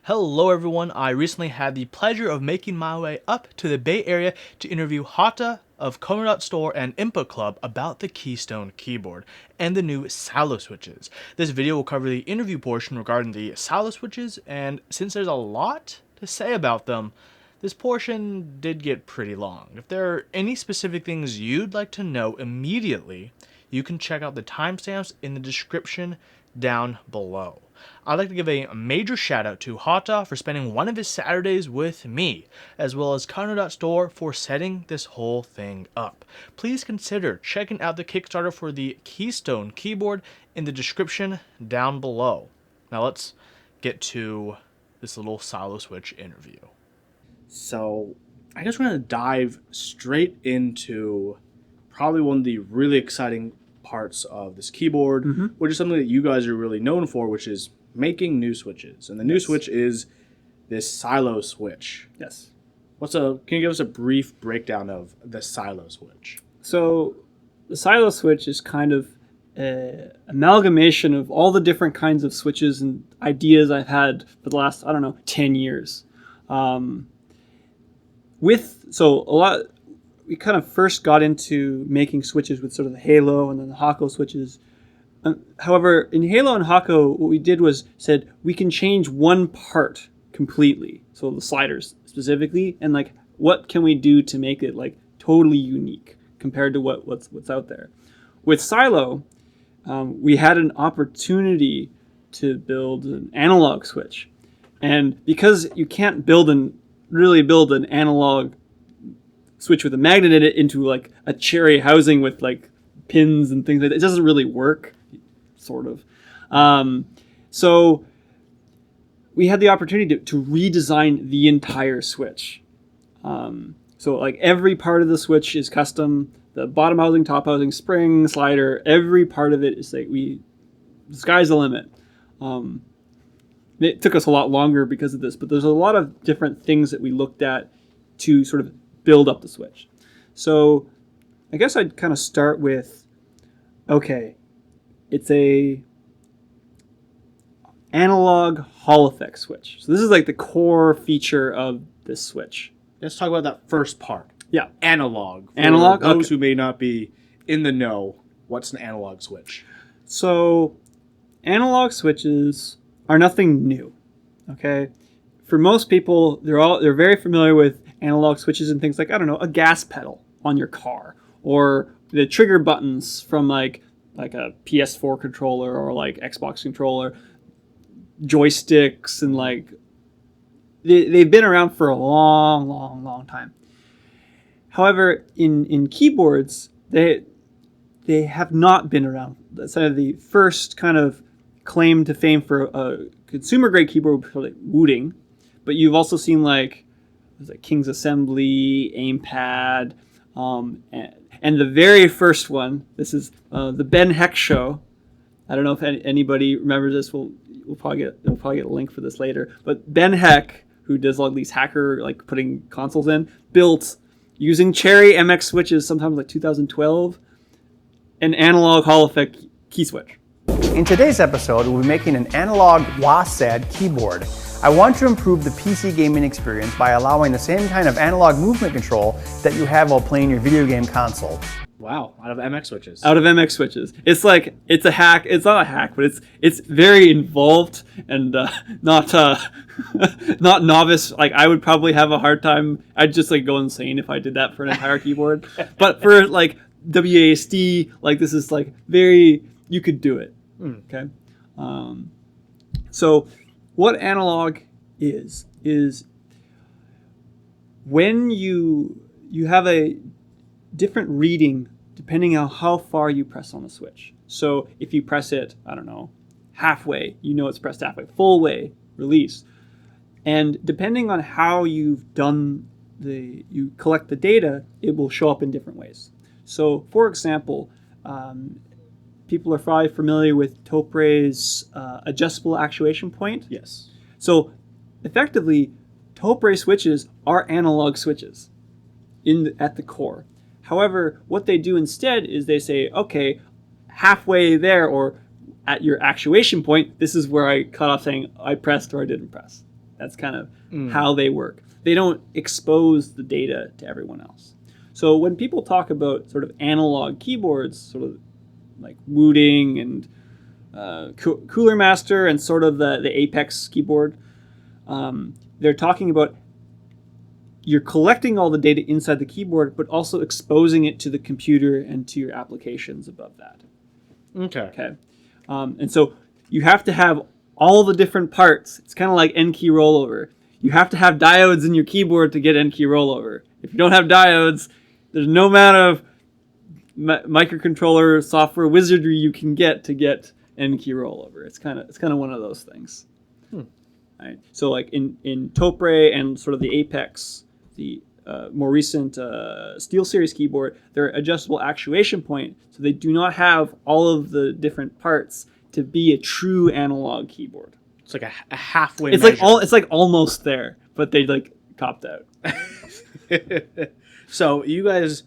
Hello everyone, I recently had the pleasure of making my way up to the Bay Area to interview Haata of kono.store and Input Club about the Keystone keyboard and the new silo switches. This video will cover the interview portion regarding the silo switches, and since there's a lot to say about them, this portion did get pretty long. If there are any specific things you'd like to know immediately, you can check out the timestamps in the description down below. I'd like to give a major shout out to Haata for spending one of his Saturdays with me, as well as kono.store for setting this whole thing up. Please consider checking out the Kickstarter for the Keystone keyboard in the description down below. Now let's get to this little silo switch interview. So I just want to dive straight into probably one of the really exciting parts of this keyboard, which is something that you guys are really known for, which is making new switches. And the new switch is this silo switch. Yes. Can you give us a brief breakdown of the silo switch? So the silo switch is kind of an amalgamation of all the different kinds of switches and ideas I've had for the last, 10 years. We kind of first got into making switches with sort of the Halo and then the Hako switches. However, in Halo and Hako, what we did was said we can change one part completely, so the sliders specifically, and what can we do to make it totally unique compared to what's out there. With Silo, we had an opportunity to build an analog switch, and because you can't really build an analog switch with a magnet in it into a cherry housing with pins and things like that. It doesn't really work, sort of. So we had the opportunity to redesign the entire switch. So every part of the switch is custom. The bottom housing, top housing, spring, slider, every part of it is the sky's the limit. It took us a lot longer because of this, but there's a lot of different things that we looked at to sort of build up the switch. So I guess I'd kind of start with, it's a analog Hall effect switch. So this is the core feature of this switch. Let's talk about that first part. Yeah. Analog. For analog? those who may not be in the know, what's an analog switch? So analog switches are nothing new. Okay? For most people, they're very familiar with analog switches and things a gas pedal on your car, or the trigger buttons from like a PS4 controller or Xbox controller, joysticks, and they've been around for a long time. However, in keyboards, they have not been around. That's the first kind of claim to fame for a consumer grade keyboard would be Wooting, but you've also seen King's Assembly, Aimpad, and the very first one. This is the Ben Heck Show. I don't know if anybody remembers this. We'll probably get a link for this later. But Ben Heck, who does all these hacker putting consoles in, built using Cherry MX switches, sometimes 2012, an analog Hall effect key switch. In today's episode, we'll be making an analog WASD keyboard. I want to improve the PC gaming experience by allowing the same kind of analog movement control that you have while playing your video game console. Wow, out of MX switches. Out of MX switches. It's a hack. It's not a hack, but it's very involved and not not novice. I would probably have a hard time. I'd just go insane if I did that for an entire keyboard. But for WASD, this is very, you could do it. Okay. So what analog is when you have a different reading depending on how far you press on the switch. So if you press it, halfway, it's pressed halfway, full way, release. And depending on how you've done you collect the data, it will show up in different ways. So for example, people are probably familiar with Topre's adjustable actuation point. Yes. So effectively, Topre switches are analog switches at the core. However, what they do instead is they say, halfway there or at your actuation point, this is where I cut off saying I pressed or I didn't press. That's kind of how they work. They don't expose the data to everyone else. So when people talk about sort of analog keyboards, sort of like Wooting and Cooler Master and sort of the Apex keyboard, they're talking about you're collecting all the data inside the keyboard, but also exposing it to the computer and to your applications above that. Okay. And so you have to have all the different parts. It's kind of like N-key rollover. You have to have diodes in your keyboard to get N-key rollover. If you don't have diodes, there's no amount of microcontroller software wizardry you can get to get N-key rollover. It's kind of one of those things. Right? So like in Topre and sort of the Apex, the more recent SteelSeries keyboard, they're adjustable actuation point, so they do not have all of the different parts to be a true analog keyboard. It's like a halfway. It's measure. it's like almost there, but they like copped out. So you guys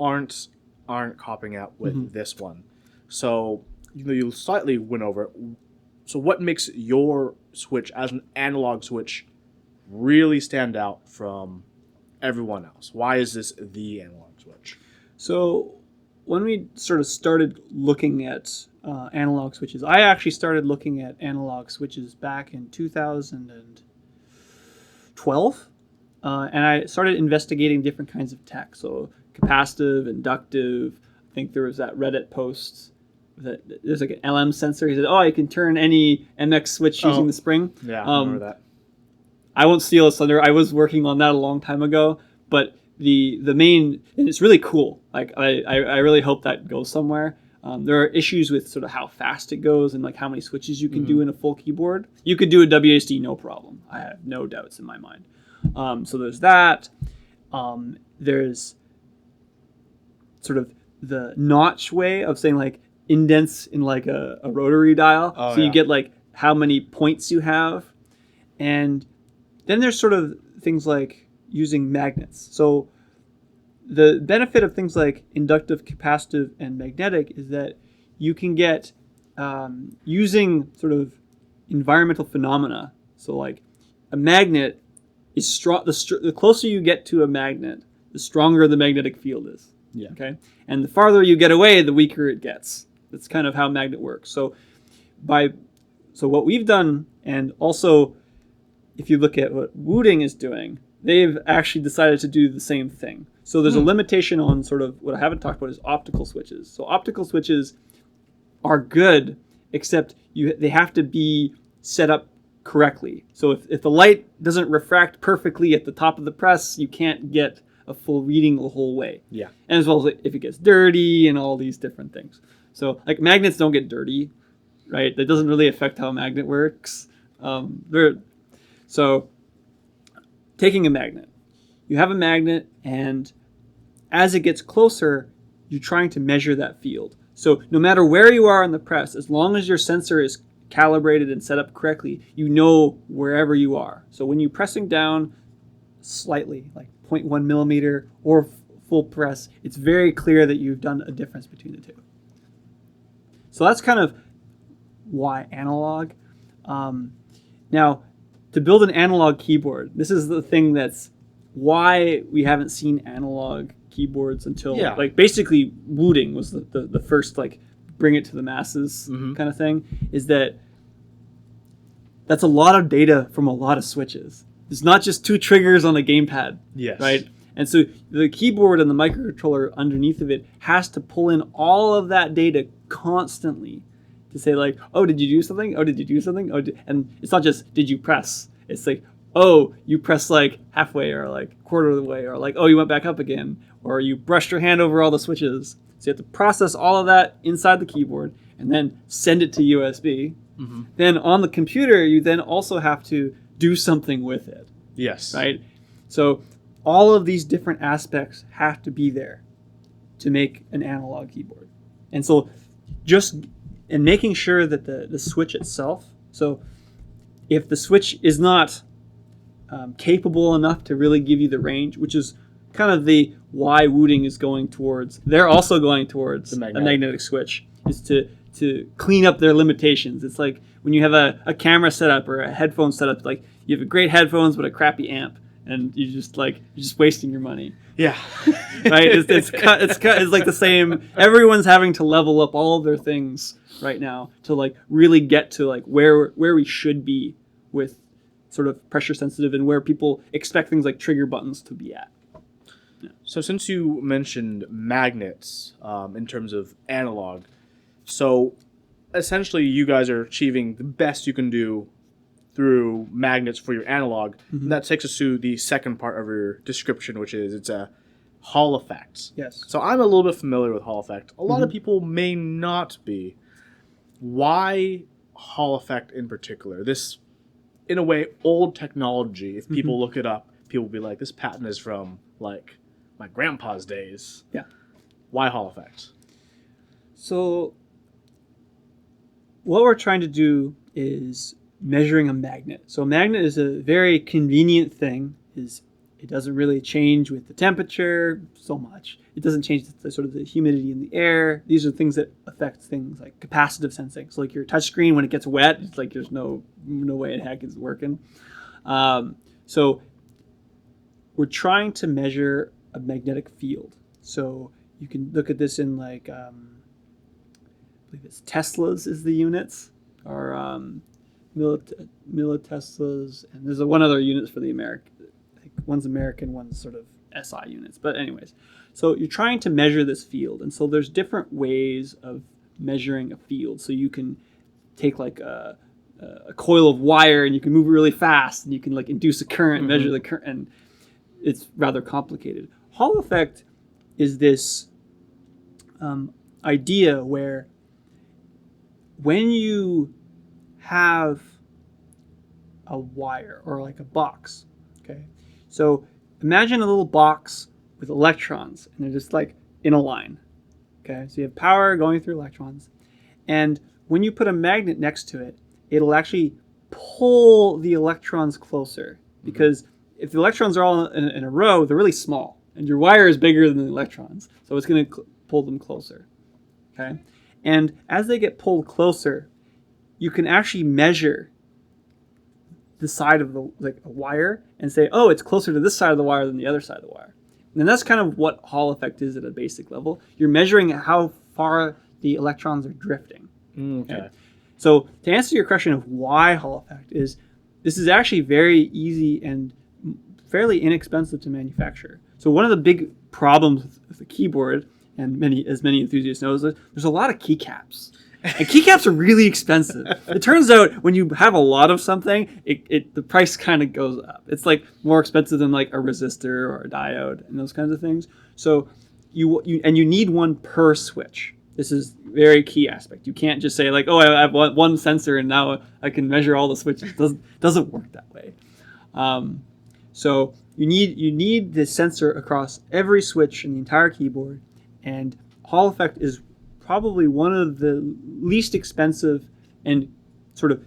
aren't copping out with this one. So you slightly went over it. So what makes your Switch as an analog Switch really stand out from everyone else? Why is this the analog Switch? So when we sort of started looking at analog switches, I actually started looking at analog switches back in 2012, and I started investigating different kinds of tech. So capacitive, inductive. I think there was that Reddit post that there's like an LM sensor. He said, "Oh, you can turn any MX switch using the spring." Yeah, I remember that. I won't steal his thunder. I was working on that a long time ago, but the main, and it's really cool. Like I really hope that goes somewhere. There are issues with sort of how fast it goes and like how many switches you can do in a full keyboard. You could do a WSD no problem. I have no doubts in my mind. So there's that. There's sort of the notch way of saying like indents in like a rotary dial. So you get like how many points you have. And then there's sort of things like using magnets. So the benefit of things like inductive, capacitive, and magnetic is that you can get using sort of environmental phenomena. So like a magnet is strong. The closer you get to a magnet, the stronger the magnetic field is. Yeah. Okay. And the farther you get away, the weaker it gets. That's kind of how magnet works. So what we've done, and also if you look at what Wooting is doing, they've actually decided to do the same thing. So there's a limitation on sort of what I haven't talked about is optical switches. So optical switches are good, except they have to be set up correctly. So if the light doesn't refract perfectly at the top of the press, you can't get a full reading the whole way. Yeah. And as well as if it gets dirty and all these different things. So like magnets don't get dirty, right? That doesn't really affect how a magnet works. So taking a magnet. You have a magnet, and as it gets closer, you're trying to measure that field. So no matter where you are on the press, as long as your sensor is calibrated and set up correctly, you know wherever you are. So when you're pressing down slightly, like 0.1 millimeter or full press, it's very clear that you've done a difference between the two. So that's kind of why analog. Now, to build an analog keyboard, this is the thing that's why we haven't seen analog keyboards until like basically Wooting was the first like bring it to the masses kind of thing, is that's a lot of data from a lot of switches. It's not just two triggers on a gamepad. Yes. Right? And so the keyboard and the microcontroller underneath of it has to pull in all of that data constantly to say like, oh, did you do something? Oh, did you do something? Oh, and it's not just, did you press? It's like, oh, you pressed like halfway or like quarter of the way, or like, oh, you went back up again, or you brushed your hand over all the switches. So you have to process all of that inside the keyboard and then send it to USB. Then on the computer, you then also have to do something with it. Yes. Right? So all of these different aspects have to be there to make an analog keyboard. And so just in making sure that the switch itself, so if the switch is not capable enough to really give you the range, which is kind of the why Wooting is going towards, they're also going towards a magnetic switch, is to clean up their limitations. It's like when you have a camera setup or a headphone setup, like you have great headphones but a crappy amp, and you're just wasting your money. Yeah. Right? It's like the same. Everyone's having to level up all of their things right now to like really get to like where we should be with sort of pressure sensitive and where people expect things like trigger buttons to be at. So since you mentioned magnets in terms of analog, so essentially you guys are achieving the best you can do through magnets for your analog. And that takes us to the second part of your description, which is it's a Hall effect. Yes. So I'm a little bit familiar with Hall effect. A lot of people may not be. Why Hall effect in particular? This, in a way, old technology. If people look it up, people will be like, this patent is from like my grandpa's days. Yeah. Why Hall effect? So what we're trying to do is measuring a magnet. So a magnet is a very convenient thing. It doesn't really change with the temperature so much. It doesn't change the sort of the humidity in the air. These are things that affect things like capacitive sensing. So like your touch screen, when it gets wet, it's like there's no way in heck it's working. So we're trying to measure a magnetic field. So you can look at this in like, I believe it's Teslas is the units, or milliteslas, and there's one other units for the American. One's American, one's sort of SI units. But anyways, so you're trying to measure this field. And so there's different ways of measuring a field. So you can take like a coil of wire and you can move it really fast and you can like induce a current and measure the current. And it's rather complicated. Hall effect is this idea where when you have a wire or like a box, okay? So imagine a little box with electrons, and they're just like in a line. Okay, so you have power going through electrons, and when you put a magnet next to it, it'll actually pull the electrons closer, because if the electrons are all in a row, they're really small, and your wire is bigger than the electrons, so it's going to pull them closer. Okay, and as they get pulled closer, you can actually measure the side of the like a wire and say, oh, it's closer to this side of the wire than the other side of the wire. And that's kind of what Hall effect is at a basic level. You're measuring how far the electrons are drifting. Okay. So to answer your question of why Hall effect is, this is actually very easy and fairly inexpensive to manufacture. So one of the big problems with the keyboard, and as many enthusiasts know, is that there's a lot of keycaps. And keycaps are really expensive. It turns out when you have a lot of something, the price kind of goes up. It's like more expensive than like a resistor or a diode and those kinds of things. So you need one per switch. This is a very key aspect. You can't just say like, oh, I have one sensor and now I can measure all the switches. It doesn't work that way. So you need this sensor across every switch in the entire keyboard, and Hall effect is probably one of the least expensive and sort of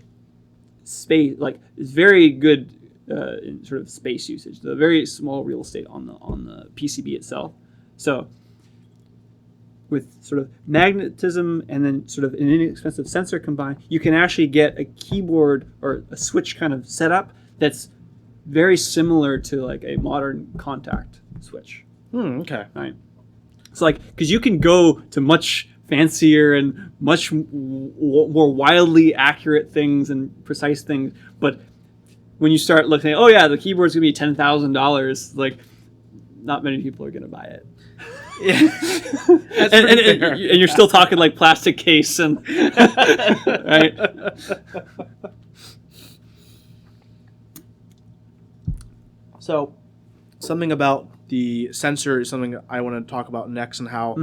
space, like it's very good in sort of space usage. The very small real estate on the PCB itself. So with sort of magnetism and then sort of an inexpensive sensor combined, you can actually get a keyboard or a switch kind of setup that's very similar to like a modern contact switch. Okay. Right. It's like, because you can go to much fancier and much more wildly accurate things and precise things, but when you start looking at, oh yeah, the keyboard's gonna be $10,000, like not many people are gonna buy it. Yeah. and you're still talking like plastic case and right. So something about the sensor is something I want to talk about next, and how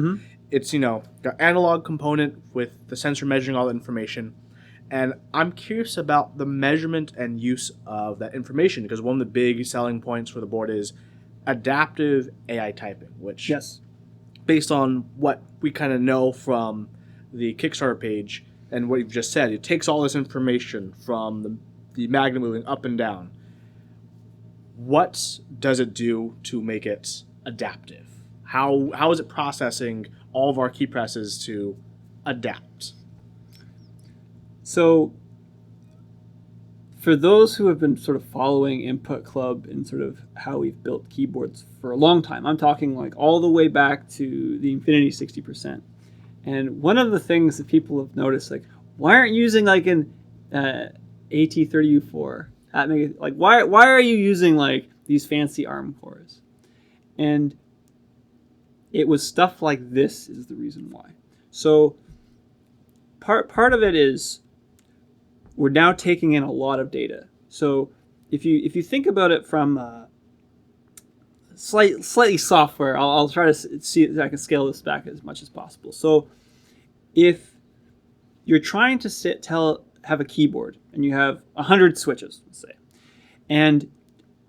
it's, got analog component with the sensor measuring all the information. And I'm curious about the measurement and use of that information, because one of the big selling points for the board is adaptive AI typing, which, Yes. based on what we kind of know from the Kickstarter page and what you've just said, it takes all this information from the magnet moving up and down. What does it do to make it adaptive? How is it processing all of our key presses to adapt? So for those who have been sort of following Input Club and sort of how we've built keyboards for a long time, I'm talking like all the way back to the Infinity 60%. And one of the things that people have noticed, like, why aren't you using like an AT30U4? Like, why are you using like these fancy ARM cores? And it was stuff like this is the reason why. So part of it is we're now taking in a lot of data. So if you think about it from slightly software, I'll try to see if I can scale this back as much as possible. So if you're trying to have a keyboard and you have 100 switches, let's say, and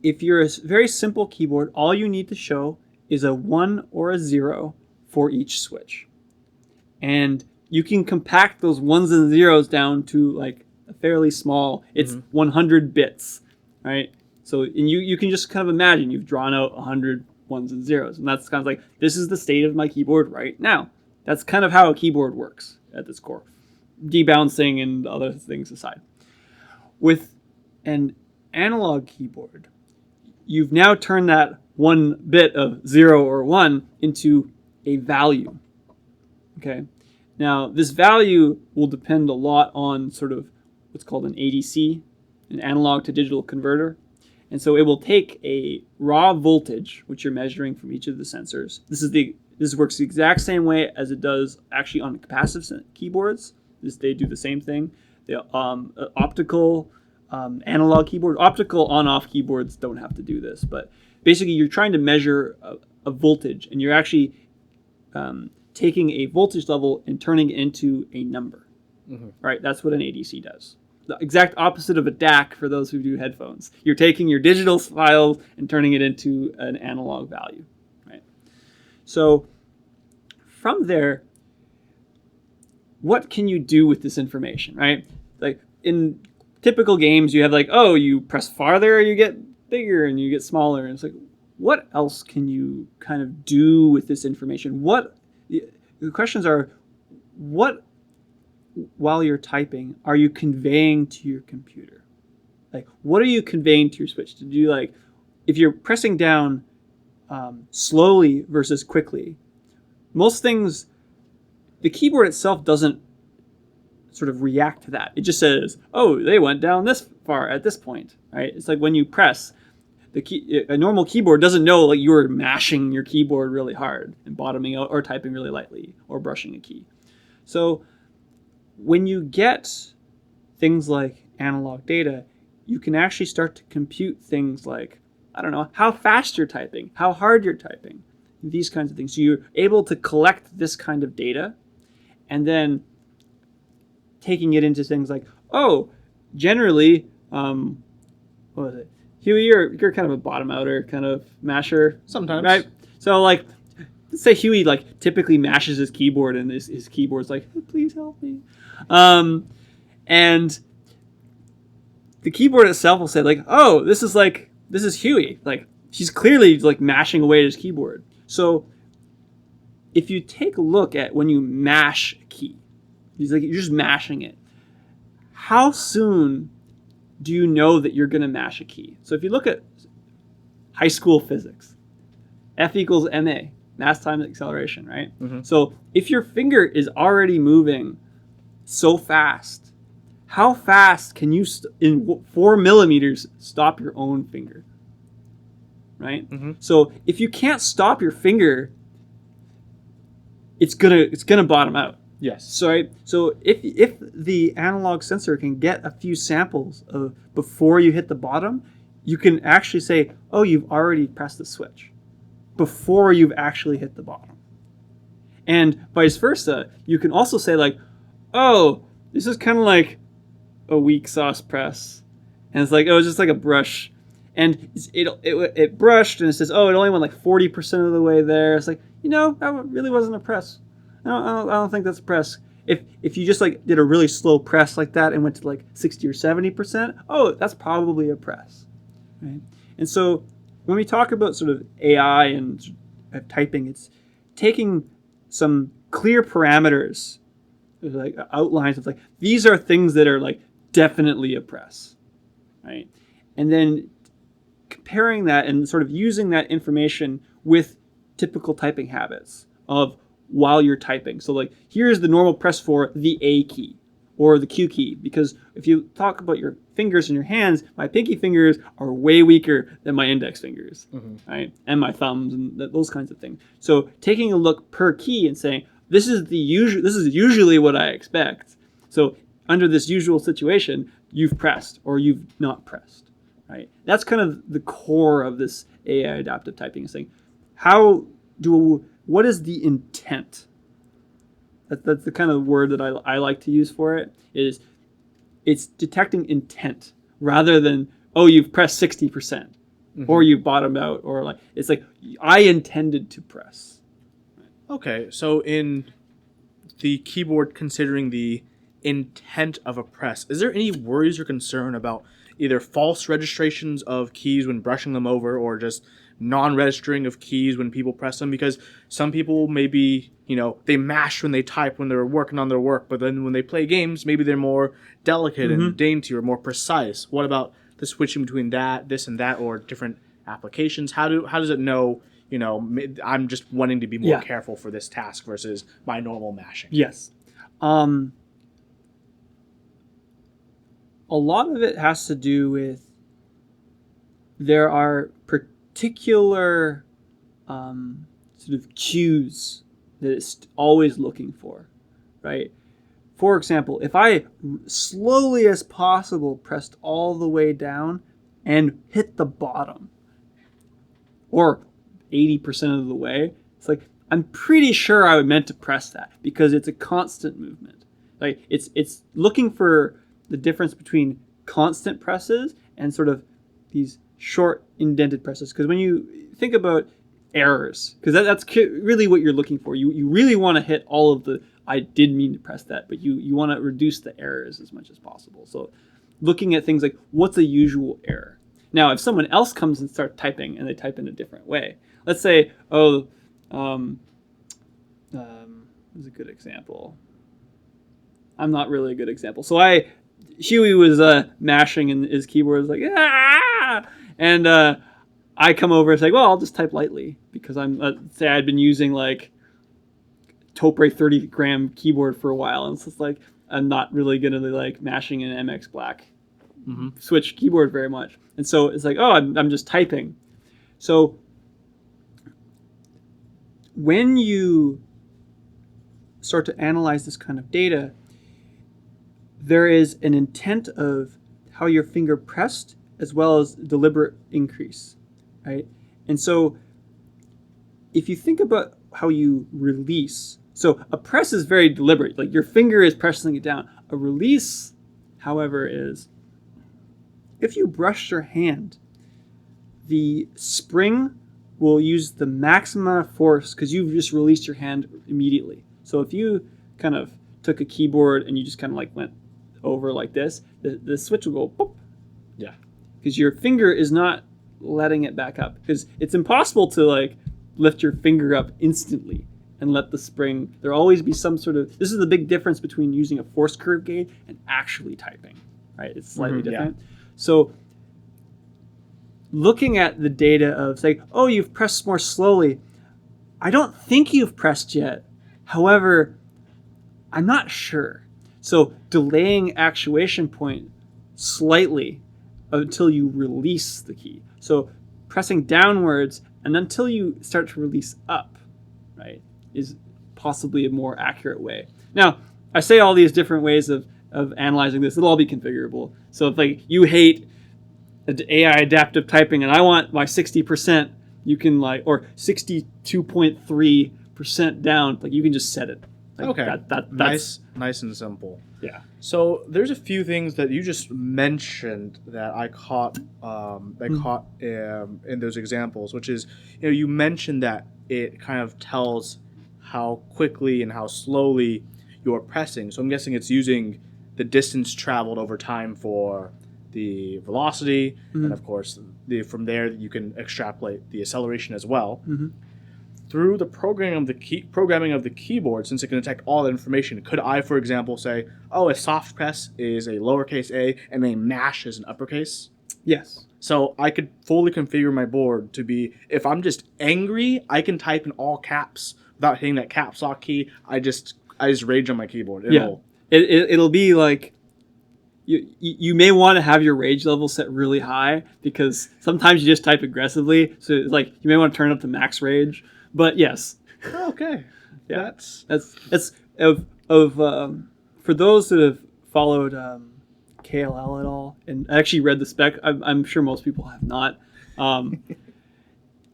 if you're a very simple keyboard, all you need to show is a 1 or a 0 for each switch. And you can compact those 1s and 0s down to like a fairly small, it's 100 bits, right? So and you can just kind of imagine you've drawn out 100 1s and 0s. And that's kind of like, this is the state of my keyboard right now. That's kind of how a keyboard works at its core. Debouncing and other things aside. With an analog keyboard, you've now turned that one bit of 0 or 1 into a value. Okay. Now, this value will depend a lot on sort of what's called an ADC, an analog to digital converter. And so it will take a raw voltage, which you're measuring from each of the sensors. This works the exact same way as it does actually on capacitive keyboards. They do the same thing. The optical analog keyboard, optical on-off keyboards don't have to do this, but basically you're trying to measure a voltage, and you're actually taking a voltage level and turning it into a number. Right? That's what an ADC does. The exact opposite of a DAC for those who do headphones. You're taking your digital file and turning it into an analog value. Right? So from there, what can you do with this information, right? Like in typical games, you have like, oh, you press farther, you get bigger and you get smaller. And it's like, what else can you kind of do with this information? The questions are, what, while you're typing, are you conveying to your computer? Like, what are you conveying to your switch? To do like, if you're pressing down slowly versus quickly, most things, the keyboard itself doesn't sort of react to that. It just says, oh, they went down this far at this point, right? It's like when you press, a normal keyboard doesn't know like you're mashing your keyboard really hard and bottoming out or typing really lightly or brushing a key. So when you get things like analog data, you can actually start to compute things like, I don't know, how fast you're typing, how hard you're typing, these kinds of things. So you're able to collect this kind of data and then taking it into things like, oh, generally, what was it? Huey, you're kind of a bottom outer kind of masher. Sometimes. Right? So like, let's say Huey like typically mashes his keyboard and his keyboard's like, please help me. And the keyboard itself will say like, oh, this is Huey. Like he's clearly like mashing away at his keyboard. So if you take a look at when you mash a key, you're just mashing it. How soon do you know that you're going to mash a key? So if you look at high school physics, F equals ma, mass times acceleration, right? So if your finger is already moving so fast, how fast can you, in 4 millimeters, stop your own finger? Right? So if you can't stop your finger, it's gonna bottom out. Yes. So if the analog sensor can get a few samples of before you hit the bottom, you can actually say, oh, you've already pressed the switch before you've actually hit the bottom. And vice versa, you can also say like, oh, this is kind of like a weak sauce press. And it's like, oh, it's just like a brush. And it brushed and it says, oh, it only went like 40% of the way there. It's like, that really wasn't a press. I don't think that's a press. If you just like did a really slow press like that and went to like 60 or 70%, oh, that's probably a press, right? And so when we talk about sort of AI and typing, it's taking some clear parameters, like outlines of like, these are things that are like definitely a press. right? And then comparing that and sort of using that information with typical typing habits of while you're typing. So like, here's the normal press for the A key or the Q key, because if you talk about your fingers in your hands, my pinky fingers are way weaker than my index fingers, right? And my thumbs and those kinds of things. So taking a look per key and saying, this is usually what I expect. So under this usual situation, you've pressed or you've not pressed, right? That's kind of the core of this AI adaptive typing, is saying, what is the intent? That's the kind of word that I like to use for it. Is it's detecting intent rather than, oh, you've pressed 60% or you've bottomed out, or like, it's like, I intended to press. Okay, so in the keyboard, considering the intent of a press, is there any worries or concern about either false registrations of keys when brushing them over, or just non-registering of keys when people press them? Because some people maybe, they mash when they type when they're working on their work, but then when they play games, maybe they're more delicate and dainty or more precise. What about the switching between this and that, or different applications? How does it know, I'm just wanting to be more careful for this task versus my normal mashing? Yes. A lot of it has to do with, there are particular sort of cues that it's always looking for, right? For example, if I slowly as possible pressed all the way down and hit the bottom, or 80% of the way, it's like, I'm pretty sure I meant to press that, because it's a constant movement. Like, it's looking for the difference between constant presses and sort of these short indented presses. Because when you think about errors, because that's really what you're looking for. You really want to hit all of the, I did mean to press that, but you want to reduce the errors as much as possible. So looking at things like, what's a usual error? Now, if someone else comes and starts typing and they type in a different way, let's say, what's a good example? I'm not really a good example. So Huey was mashing and his keyboard was like, ah! And I come over and say, well, I'll just type lightly, because say I'd been using like Topre 30-gram keyboard for a while, and it's just like, I'm not really good at like mashing an MX Black Switch keyboard very much. And so it's like, oh, I'm just typing. So when you start to analyze this kind of data, there is an intent of how your finger pressed as well as deliberate increase, right? And so if you think about how you release, so a press is very deliberate, like your finger is pressing it down. A release, however, is if you brush your hand, the spring will use the maximum amount of force because you've just released your hand immediately. So if you kind of took a keyboard and you just kind of like went over like this, the switch will go boop. Yeah. Because your finger is not letting it back up. Because it's impossible to like lift your finger up instantly and let the spring, there'll always be some sort of, this is the big difference between using a force curve gauge and actually typing, right? It's slightly different. Yeah. So looking at the data of say, oh, you've pressed more slowly. I don't think you've pressed yet. However, I'm not sure. So delaying actuation point slightly until you release the key. So pressing downwards and until you start to release up, right, is possibly a more accurate way. Now, I say all these different ways of analyzing this. It'll all be configurable. So if like you hate AI adaptive typing and I want my 60%, you can like, or 62.3% down, like you can just set it. Like okay. That's nice and simple. Yeah. So there's a few things that you just mentioned that I caught in those examples, which is, you mentioned that it kind of tells how quickly and how slowly you're pressing. So I'm guessing it's using the distance traveled over time for the velocity, and of course, from there you can extrapolate the acceleration as well. Through the programming of the keyboard, since it can detect all that information, could I, for example, say, oh, a soft press is a lowercase a and a mash is an uppercase? Yes. So I could fully configure my board to be, if I'm just angry, I can type in all caps without hitting that caps lock key. I just rage on my keyboard. Yeah. It'll be like you may want to have your rage level set really high because sometimes you just type aggressively. So it's like you may want to turn up to max rage. But yes. Okay. Yeah. That's for those that have followed KLL at all and actually read the spec. I'm sure most people have not.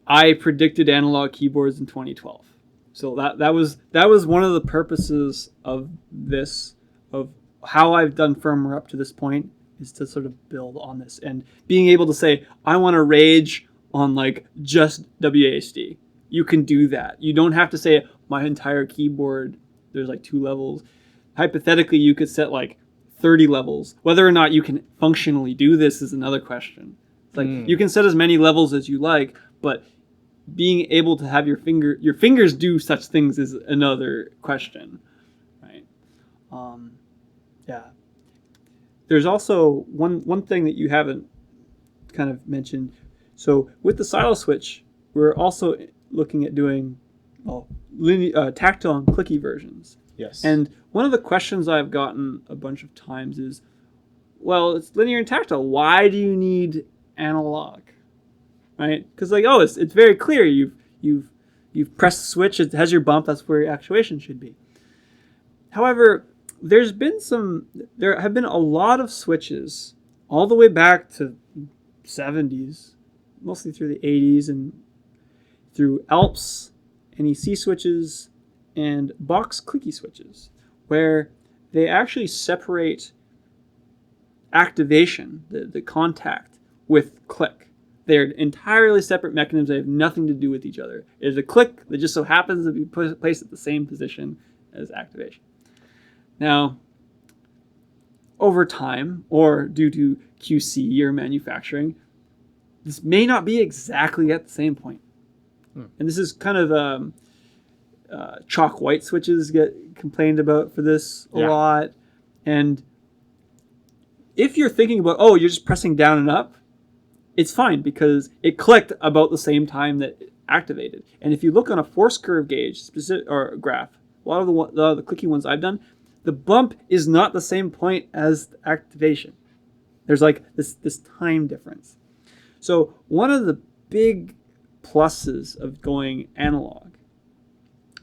I predicted analog keyboards in 2012, so that was one of the purposes of this, of how I've done firmware up to this point, is to sort of build on this and being able to say I want to rage on like just WASD. You can do that. You don't have to say my entire keyboard. There's like 2 levels. Hypothetically, you could set like 30 levels. Whether or not you can functionally do this is another question. It's like you can set as many levels as you like, but being able to have your fingers do such things is another question, right? Yeah. There's also one thing that you haven't kind of mentioned. So with the silo switch, we're also looking at doing tactile and clicky versions. Yes. And one of the questions I've gotten a bunch of times is, well, it's linear and tactile. Why do you need analog? Right? Because like, it's very clear. You've pressed the switch. It has your bump. That's where your actuation should be. However, there have been a lot of switches all the way back to 70s, mostly through the 80s and through ALPS, NEC switches, and box clicky switches, where they actually separate activation, the contact, with click. They're entirely separate mechanisms. They have nothing to do with each other. There's a click that just so happens to be placed at the same position as activation. Now, over time, or due to QC or manufacturing, this may not be exactly at the same point. And this is kind of chalk white switches get complained about for this a lot. And if you're thinking about, you're just pressing down and up, it's fine because it clicked about the same time that it activated. And if you look on a force curve gauge or graph, a lot of the clicky ones I've done, the bump is not the same point as the activation. There's like this time difference. So one of the big pluses of going analog,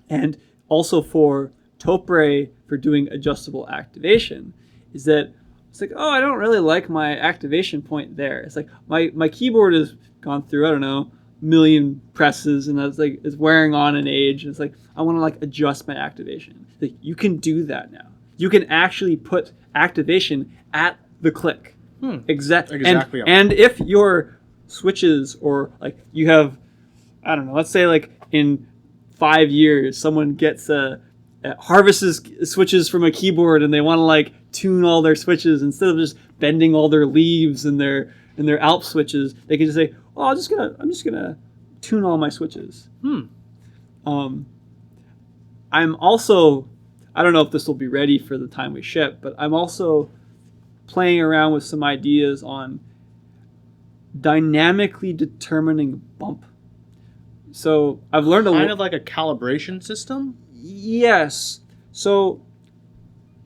and also for Topre for doing adjustable activation, is that it's like, I don't really like my activation point there. It's like my keyboard has gone through, I don't know, million presses, and that's like it's wearing on an age. It's like I want to like adjust my activation. Like you can do that now. You can actually put activation at the click. Exactly. And if your switches, or like you have, I don't know, let's say like in 5 years someone gets harvests switches from a keyboard and they want to like tune all their switches instead of just bending all their leaves and their ALP switches, they can just say, I'm just gonna tune all my switches. I'm also, I don't know if this will be ready for the time we ship, but I'm also playing around with some ideas on dynamically determining bump. So I've learned kind of like a calibration system. Yes. So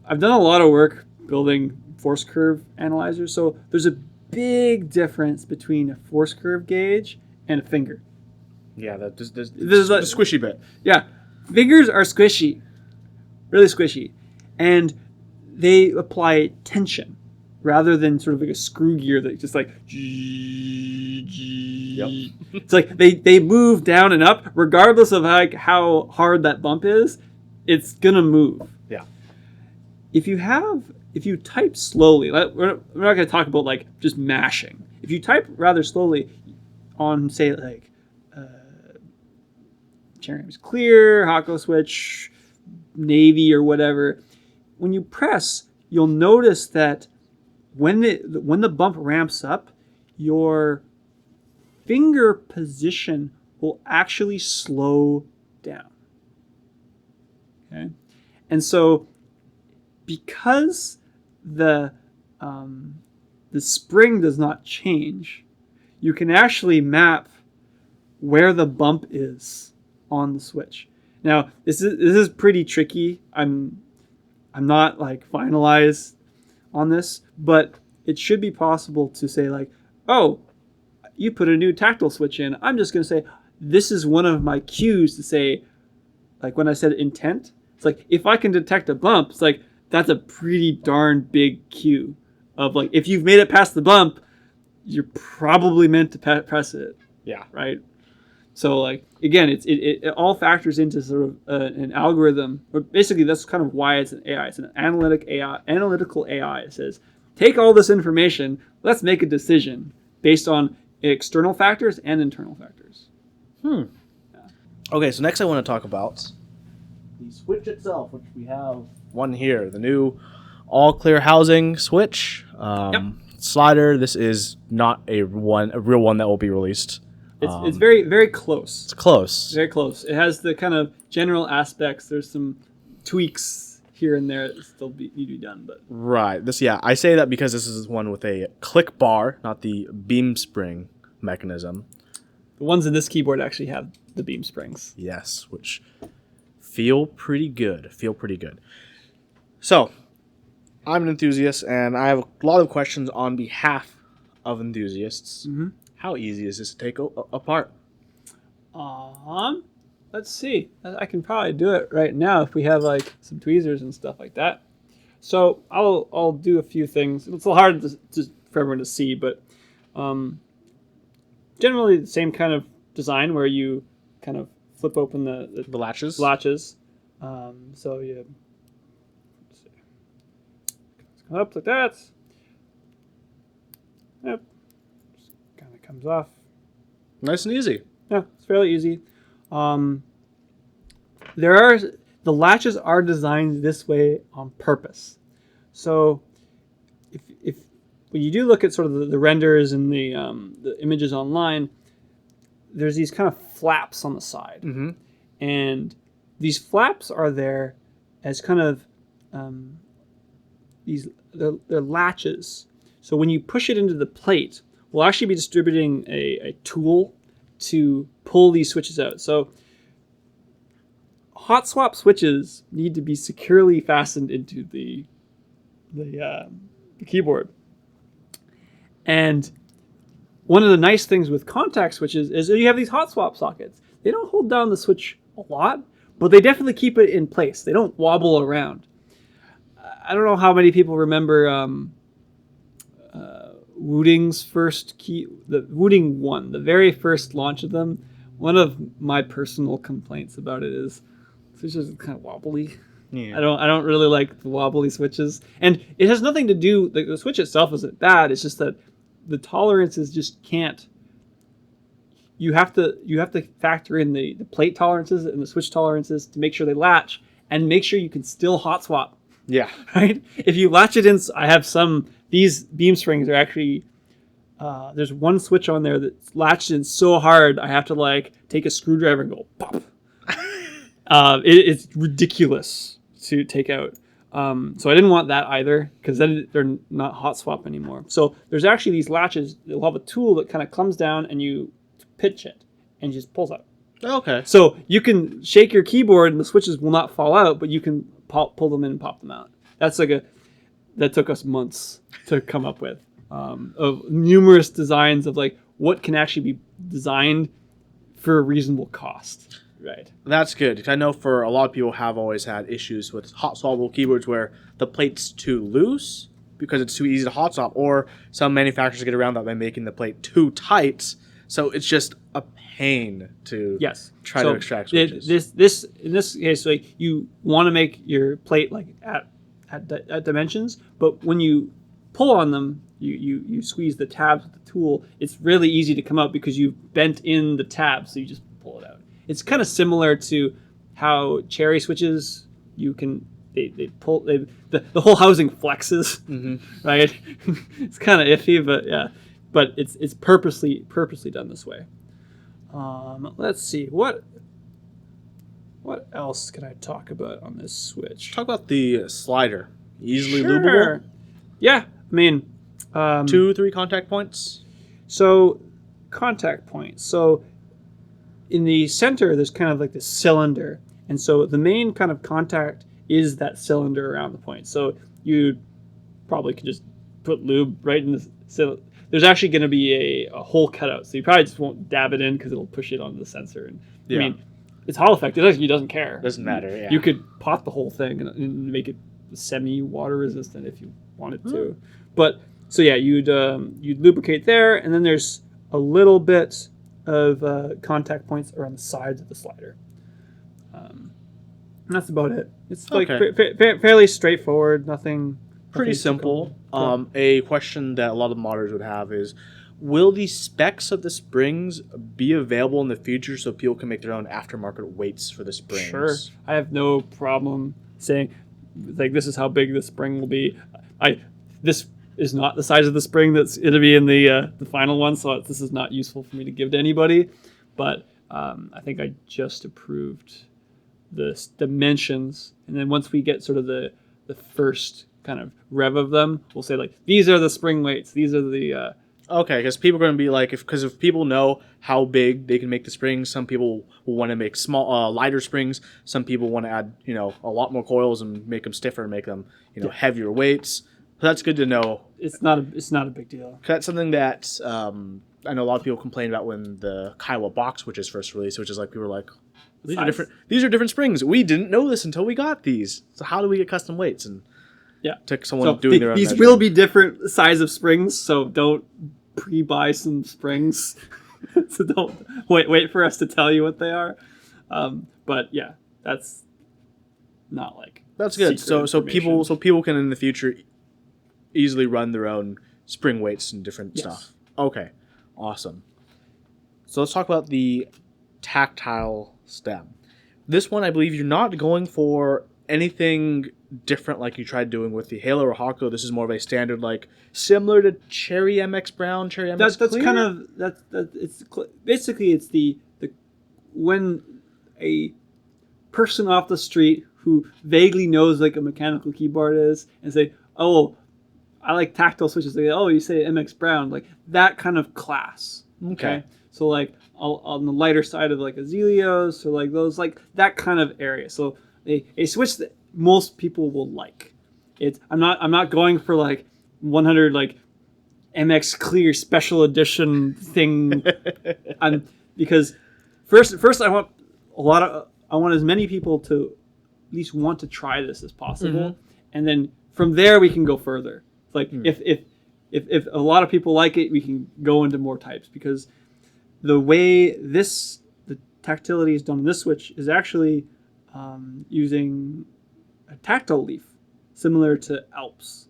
I've done a lot of work building force curve analyzers. So there's a big difference between a force curve gauge and a finger. Yeah, there's the squishy bit. Yeah, fingers are squishy, really squishy, and they apply tension rather than sort of like a screw gear that just like. Yep. It's like they move down and up regardless of how hard that bump is. It's gonna move. Yeah. If you type slowly, we're not going to talk about like just mashing. If you type rather slowly on, say, like Cherry's Clear, Hako Switch, Navy, or whatever, when you press, you'll notice that when the bump ramps up, your finger position will actually slow down. Okay, and so because the the spring does not change, you can actually map where the bump is on the switch. Now, this is pretty tricky. I'm not like finalized on this, but it should be possible to say like, oh, you put a new tactile switch in. I'm just going to say, this is one of my cues to say, like when I said intent, it's like, if I can detect a bump, it's like, that's a pretty darn big cue of like, if you've made it past the bump, you're probably meant to press it. Yeah. Right. So like, again, it all factors into sort of an algorithm, or basically that's kind of why it's an AI. It's an analytical AI. It says, take all this information, let's make a decision based on external factors and internal factors. Yeah. Okay, so next I want to talk about the switch itself, which we have one here, the new all clear housing switch slider. This is not a real one that will be released. It's very, very close. It's close. Very close. It has the kind of general aspects. There's some tweaks here and there that still need to be done, but right. I say that because this is one with a click bar, not the Beamspring mechanism. The ones in this keyboard actually have the beam springs. Yes, which feel pretty good. So, I'm an enthusiast, and I have a lot of questions on behalf of enthusiasts. Mm-hmm. How easy is this to take apart? Let's see. I can probably do it right now if we have like some tweezers and stuff like that. So I'll do a few things. It's a little hard for everyone to see, but generally the same kind of design where you kind of flip open the latches. So you come up like that. Yep. Just kind of comes off. Nice and easy. Yeah, it's fairly easy. The latches are designed this way on purpose. So if when you do look at sort of the renders and the images online, there's these kind of flaps on the side. Mm-hmm. And these flaps are there as kind of they're latches. So when you push it into the plate, we'll actually be distributing a tool to pull these switches out. So hot swap switches need to be securely fastened into the keyboard. And one of the nice things with contact switches is that you have these hot swap sockets. They don't hold down the switch a lot, but they definitely keep it in place. They don't wobble around. I don't know how many people remember Wooting's first key, the Wooting 1, the very first launch of them. One of my personal complaints about it is switches are kind of wobbly. Yeah. I don't really like the wobbly switches, and it has nothing to do. The switch itself isn't bad. It's just that the tolerances just can't. You have to factor in the plate tolerances and the switch tolerances to make sure they latch, and make sure you can still hot swap. Yeah. Right. If you latch it in, I have these beam springs are actually. There's one switch on there that's latched in so hard I have to like take a screwdriver and go pop. It's ridiculous to take out. So I didn't want that either, because then they're not hot swap anymore. So there's actually these latches. They'll have a tool that kind of comes down and you pitch it and just pulls out. Okay. So you can shake your keyboard and the switches will not fall out, but you can pull them in and pop them out. That took us months to come up with, of numerous designs of like what can actually be designed for a reasonable cost. Right. That's good. I know for a lot of people have always had issues with hot swappable keyboards where the plate's too loose because it's too easy to hot swap, or some manufacturers get around that by making the plate too tight. So it's just a pain to try to extract switches. This in this case, like you want to make your plate like at dimensions, but when you pull on them, you squeeze the tabs with the tool. It's really easy to come out because you've bent in the tabs, so you just pull it out. It's kind of similar to how cherry switches, you can they pull the whole housing flexes, right? It's kind of iffy, but yeah, but it's purposely done this way. Let's see what else can I talk about on this switch. Talk about the slider, easily lubable. Yeah, I mean, 2, 3 contact points. So, contact points. So, in the center, there's kind of like this cylinder. And so the main kind of contact is that cylinder around the point. So you probably could just put lube right in the cylinder. There's actually going to be a hole cut out. So you probably just won't dab it in because it'll push it onto the sensor. And Yeah. I mean, it's Hall effect. It doesn't care. Doesn't matter, yeah. You could pot the whole thing and make it semi-water resistant if you wanted to. But so yeah, you'd lubricate there, and then there's a little bit of contact points around the sides of the slider. And that's about it. It's like fairly straightforward. Nothing. Pretty simple. A question that a lot of modders would have is, will the specs of the springs be available in the future so people can make their own aftermarket weights for the springs? Sure. I have no problem saying, like, this is how big the spring will be. This is not the size of the spring that's going to be in the final one, so this is not useful for me to give to anybody. But I think I just approved the dimensions, and then once we get sort of the first kind of rev of them, we'll say, like, these are the spring weights. These are the Okay, because people are going to be like, if people know how big they can make the springs, some people will want to make small, lighter springs. Some people want to add, a lot more coils and make them stiffer and make them, heavier weights. So that's good to know. It's not a big deal. That's something that I know a lot of people complained about when the Kiowa box switches first released, which is like, people were like, these are different. These are different springs. We didn't know this until we got these. So how do we get custom weights? And yeah, took someone doing their own. These will be different size of springs, so don't pre-buy some springs. So don't wait for us to tell you what they are. But yeah, that's not like that's good. So people can in the future easily run their own spring weights and different stuff. Okay, awesome. So let's talk about the tactile stem. This one, I believe you're not going for anything different like you tried doing with the Halo or Hako. This is more of a standard, like, similar to Cherry MX Brown, Cherry MX That's Clear. kind of it's basically it's the when a person off the street who vaguely knows like a mechanical keyboard is and say, oh, I like tactile switches. They go, oh, you say MX Brown, like that kind of class. Okay. So like on the lighter side of like a Zelios or like those, like that kind of area. So a switch that most people will like. I'm not going for like 100 like MX Clear special edition thing. Because first I want as many people to at least want to try this as possible, and then from there we can go further. Like if a lot of people like it, we can go into more types, because the way the tactility is done in this switch is actually using a tactile leaf, similar to Alps.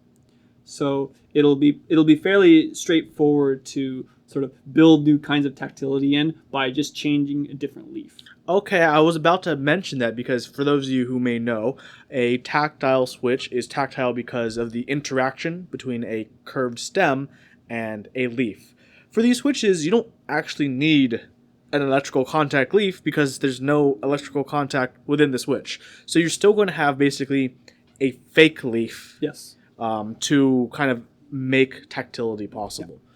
So it'll be fairly straightforward to sort of build new kinds of tactility in by just changing a different leaf. Okay, I was about to mention that, because for those of you who may know, a tactile switch is tactile because of the interaction between a curved stem and a leaf. For these switches, you don't actually need an electrical contact leaf because there's no electrical contact within the switch. So you're still going to have basically a fake leaf. Yes. To kind of make tactility possible. Yeah.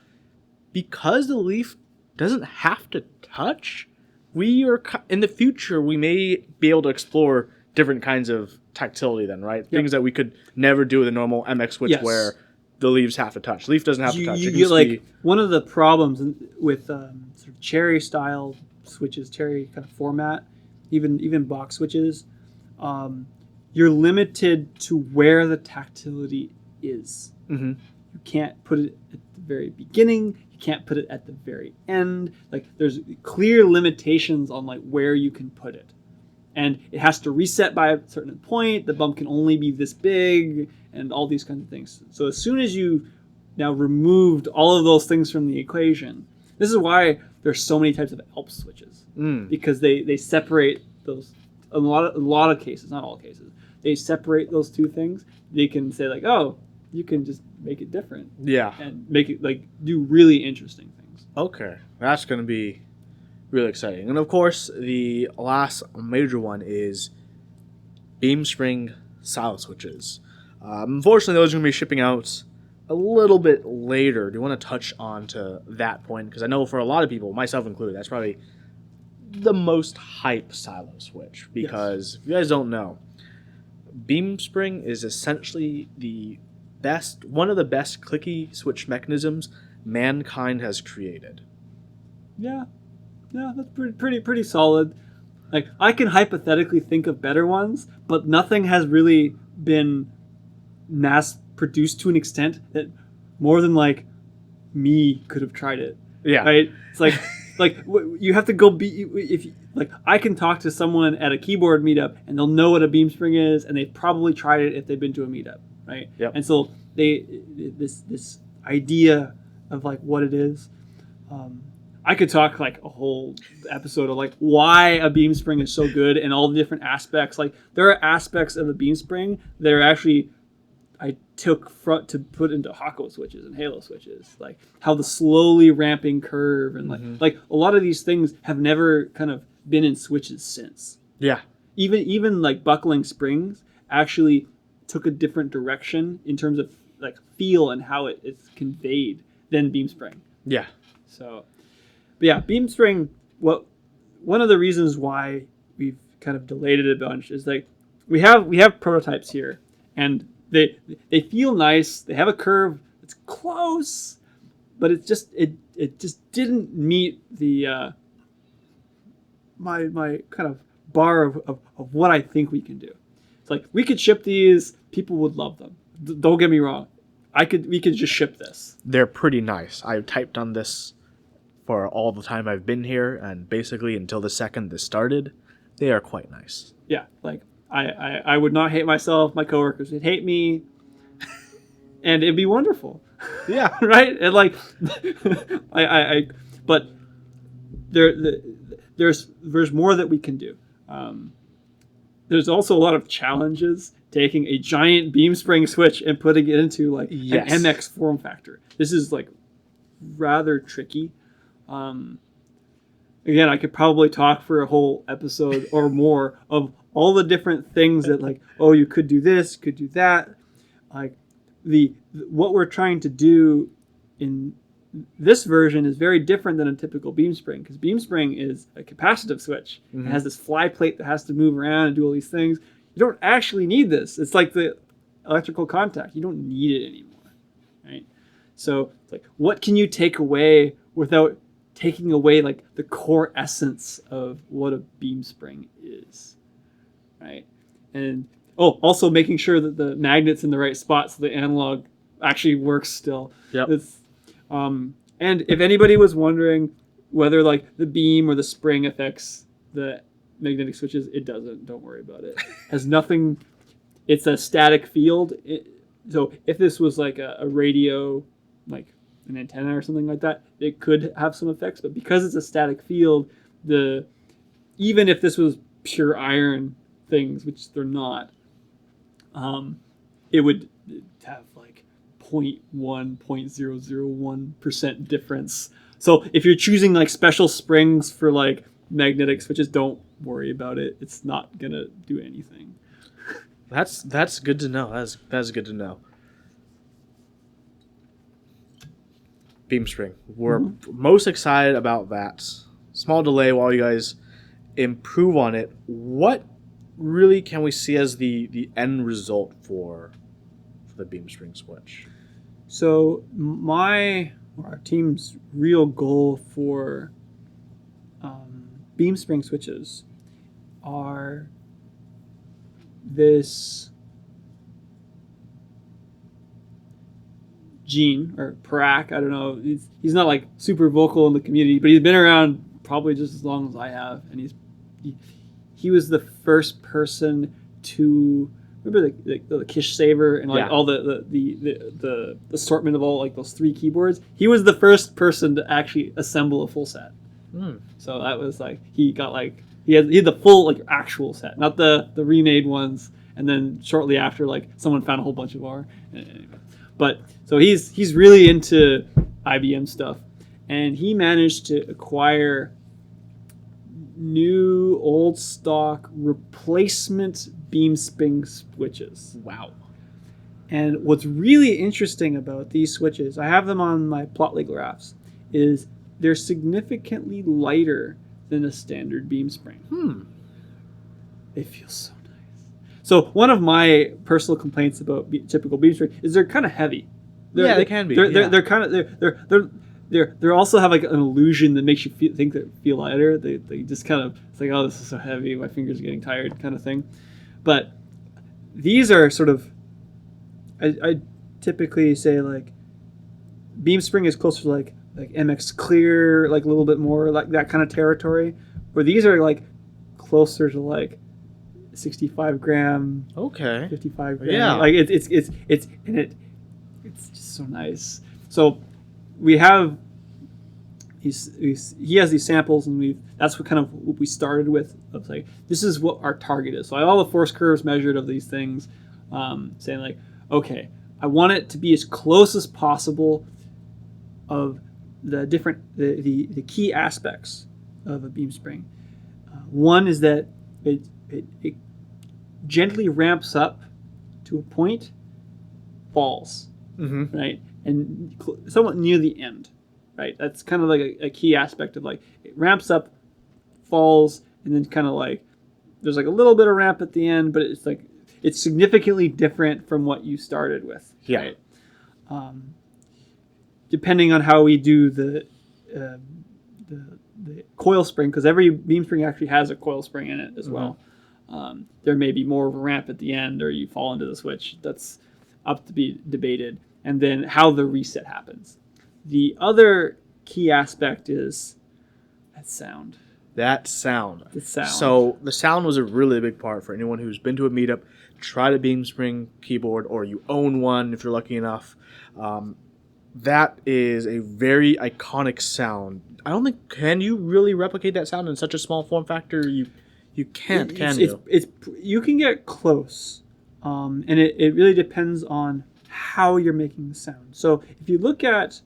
Because the leaf doesn't have to touch, in the future, we may be able to explore different kinds of tactility then, right? Yep. Things that we could never do with a normal MX switch where the leaves have to touch. Leaf doesn't have to touch. You like one of the problems with sort of Cherry style switches, Cherry kind of format, even box switches, you're limited to where the tactility is. Mm-hmm. You can't put it at the very beginning. You can't put it at the very end. Like, there's clear limitations on like where you can put it, and it has to reset by a certain point. The bump can only be this big, and all these kinds of things. So as soon as you now removed all of those things from the equation, this is why there's so many types of Alps switches, because they separate those. A lot of cases, not all cases, they separate those two things. They can say like, oh, you can just make it different. Yeah. And make it like do really interesting things. Okay. That's going to be really exciting. And of course, the last major one is Beamspring silo switches. Unfortunately, those are going to be shipping out a little bit later. Do you want to touch on to that point? Because I know for a lot of people, myself included, that's probably the most hype silo switch. Because if you guys don't know, Beamspring is essentially one of the best clicky switch mechanisms mankind has created. Yeah, that's pretty solid. Like, I can hypothetically think of better ones, but nothing has really been mass produced to an extent that more than like me could have tried it. Yeah. Right. It's like you have to go like I can talk to someone at a keyboard meetup and they'll know what a Beamspring is and they've probably tried it if they've been to a meetup. Right. Yep. And so this idea of like what it is. I could talk like a whole episode of like why a Beamspring is so good and all the different aspects. Like there are aspects of a Beamspring that are actually I took front to put into Haata switches and Halo switches, like how the slowly ramping curve and like a lot of these things have never kind of been in switches since. Yeah. Even like buckling springs actually took a different direction in terms of like feel and how it's conveyed than Beamspring. Yeah. So, but yeah, Beamspring. One of the reasons why we've kind of delayed it a bunch is like we have prototypes here, and they feel nice. They have a curve. It's close, but it just didn't meet the my kind of bar of what I think we can do. It's like we could ship these. People would love them. Don't get me wrong. We could just ship this. They're pretty nice. I've typed on this for all the time I've been here, and basically until the second this started, they are quite nice. Yeah, like I would not hate myself. My coworkers would hate me, and it'd be wonderful. Yeah, right. And like, but there's more that we can do. There's also a lot of challenges taking a giant Beamspring switch and putting it into like an MX form factor. This is like rather tricky. Again, I could probably talk for a whole episode or more of all the different things that like, oh, you could do this, could do that. Like what we're trying to do in this version is very different than a typical Beamspring, because Beamspring is a capacitive switch. It has this fly plate that has to move around and do all these things. You don't actually need this. It's like the electrical contact. You don't need it anymore, right? So it's like, what can you take away without taking away like the core essence of what a Beamspring is, right? And also making sure that the magnet's in the right spot so the analog actually works still. Yep. And if anybody was wondering whether like the beam or the spring affects the magnetic switches, it doesn't. Don't worry about it. Has nothing. It's a static field. So if this was like a radio, like an antenna or something like that, it could have some effects. But because it's a static field, even if this was pure iron things, which they're not, it would have like 0.1% difference. So if you're choosing like special springs for like magnetic switches, don't worry about it. It's not gonna do anything. That's good to know. That's good to know. Beamspring. We're most excited about that. Small delay while you guys improve on it. What really can we see as the end result for the Beamspring switch? So our team's real goal for Beamspring switches are this Gene or Parak. I don't know. He's not like super vocal in the community, but he's been around probably just as long as I have, and he was the first person to remember the Kish Saver and like all the assortment of all like those 3 keyboards. He was the first person to actually assemble a full set. So that was like he had the full like actual set, not the remade ones. And then shortly after, like someone found a whole bunch of our. But so he's really into IBM stuff, and he managed to acquire new old stock replacement Beamspring switches. Wow. And what's really interesting about these switches, I have them on my Plotly graphs, is they're significantly lighter than a standard Beamspring. They feel so nice. So one of my personal complaints about typical Beamspring is they're kind of heavy. They can be. They're kind of they're also have like an illusion that makes you think they feel lighter. They just kind of, it's like, oh, this is so heavy, my fingers are getting tired, kind of thing. But these are sort of, I typically say like Beamspring is closer to like MX Clear, like a little bit more like that kind of territory, where these are like closer to like 65 gram, Okay. 55 gram. Yeah. Like it's just so nice. So we have he has these samples, and that's what kind of what we started with. Of like, this is what our target is. So I have all the force curves measured of these things, saying like, okay, I want it to be as close as possible of the different the key aspects of a Beamspring. One is that it gently ramps up to a point, falls, right, and somewhat near the end, right. That's kind of like a key aspect of like, it ramps up, falls, and then kind of like there's like a little bit of ramp at the end, but it's like it's significantly different from what you started with. Yeah. Right? Depending on how we do the coil spring, because every Beamspring actually has a coil spring in it as well. There may be more of a ramp at the end, or you fall into the switch. That's up to be debated. And then how the reset happens. The other key aspect is that sound. The sound. So the sound was a really big part for anyone who's been to a meetup, tried a Beamspring keyboard, or you own one if you're lucky enough. That is a very iconic sound. I don't think, can you really replicate that sound in such a small form factor? You can't, can you? You can get close, and it really depends on how you're making the sound. So if you look at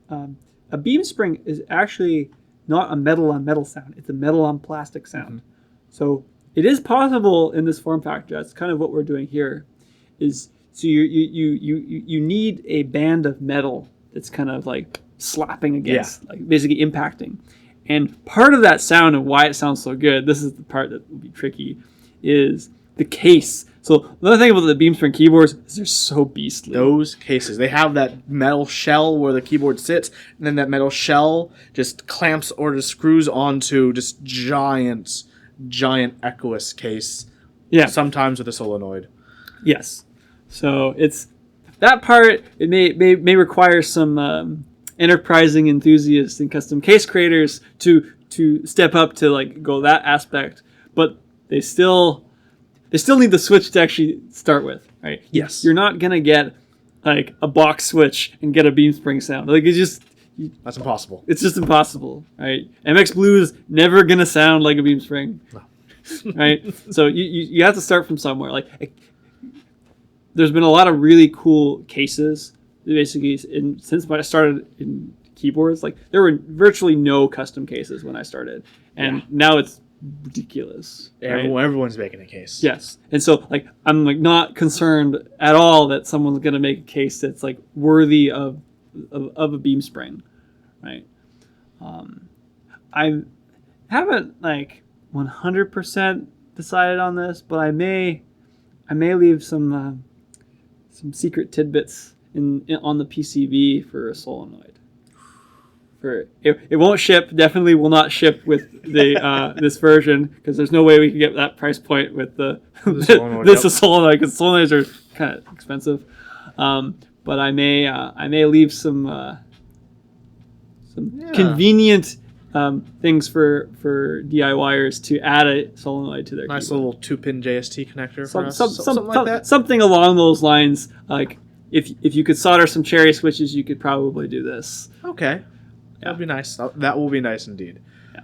a Beamspring is actually not a metal on metal sound; it's a metal on plastic sound. So it is possible in this form factor. That's kind of what we're doing here. Is so you need a band of metal that's kind of like slapping against, like basically impacting. And part of that sound and why it sounds so good, this is the part that will be tricky, is the case. So another thing about the Beamspring keyboards is they're so beastly. Those cases, they have that metal shell where the keyboard sits, and then that metal shell just clamps or just screws onto just giant echoous case. Yeah. Sometimes with a solenoid. Yes. So it's that part. It may require some enterprising enthusiasts and custom case creators to step up to like go that aspect, but they still need the switch to actually start with, right? Yes. You're not gonna get like a box switch and get a Beamspring sound. Like That's impossible. it's just impossible, right? MX Blue is never gonna sound like a Beamspring, right? So you have to start from somewhere. Like there's been a lot of really cool cases. Basically, since I started in keyboards, like there were virtually no custom cases when I started, and now it's ridiculous. Right? Everyone's making a case. Yes, and so like I'm like not concerned at all that someone's gonna make a case that's like worthy of a Beamspring, right? I haven't like 100% decided on this, but I may leave some secret tidbits on the PCB for a solenoid. It won't ship. Definitely will not ship with the this version, because there's no way we can get that price point with solenoid, this is solenoid, because solenoids are kind of expensive. But I may leave some convenient things for DIYers to add a solenoid to their nice keyboard. little 2-pin JST connector for us. Something like that. Something along those lines. Like if you could solder some cherry switches, you could probably do this. Okay. That'd be nice. That will be nice indeed. Yeah.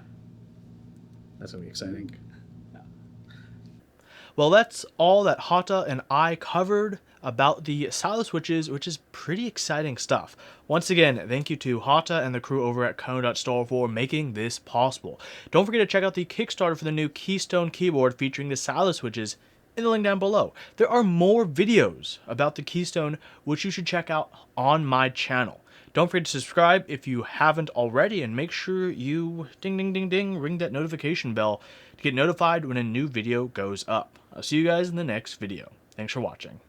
That's going to be exciting. Yeah. Well, that's all that Haata and I covered about the silo switches, which is pretty exciting stuff. Once again, thank you to Haata and the crew over at kono.store for making this possible. Don't forget to check out the Kickstarter for the new Keystone keyboard featuring the silo switches in the link down below. There are more videos about the Keystone which you should check out on my channel. Don't forget to subscribe if you haven't already, and make sure you ding ding ding ding ring that notification bell to get notified when a new video goes up. I'll see you guys in the next video. Thanks for watching.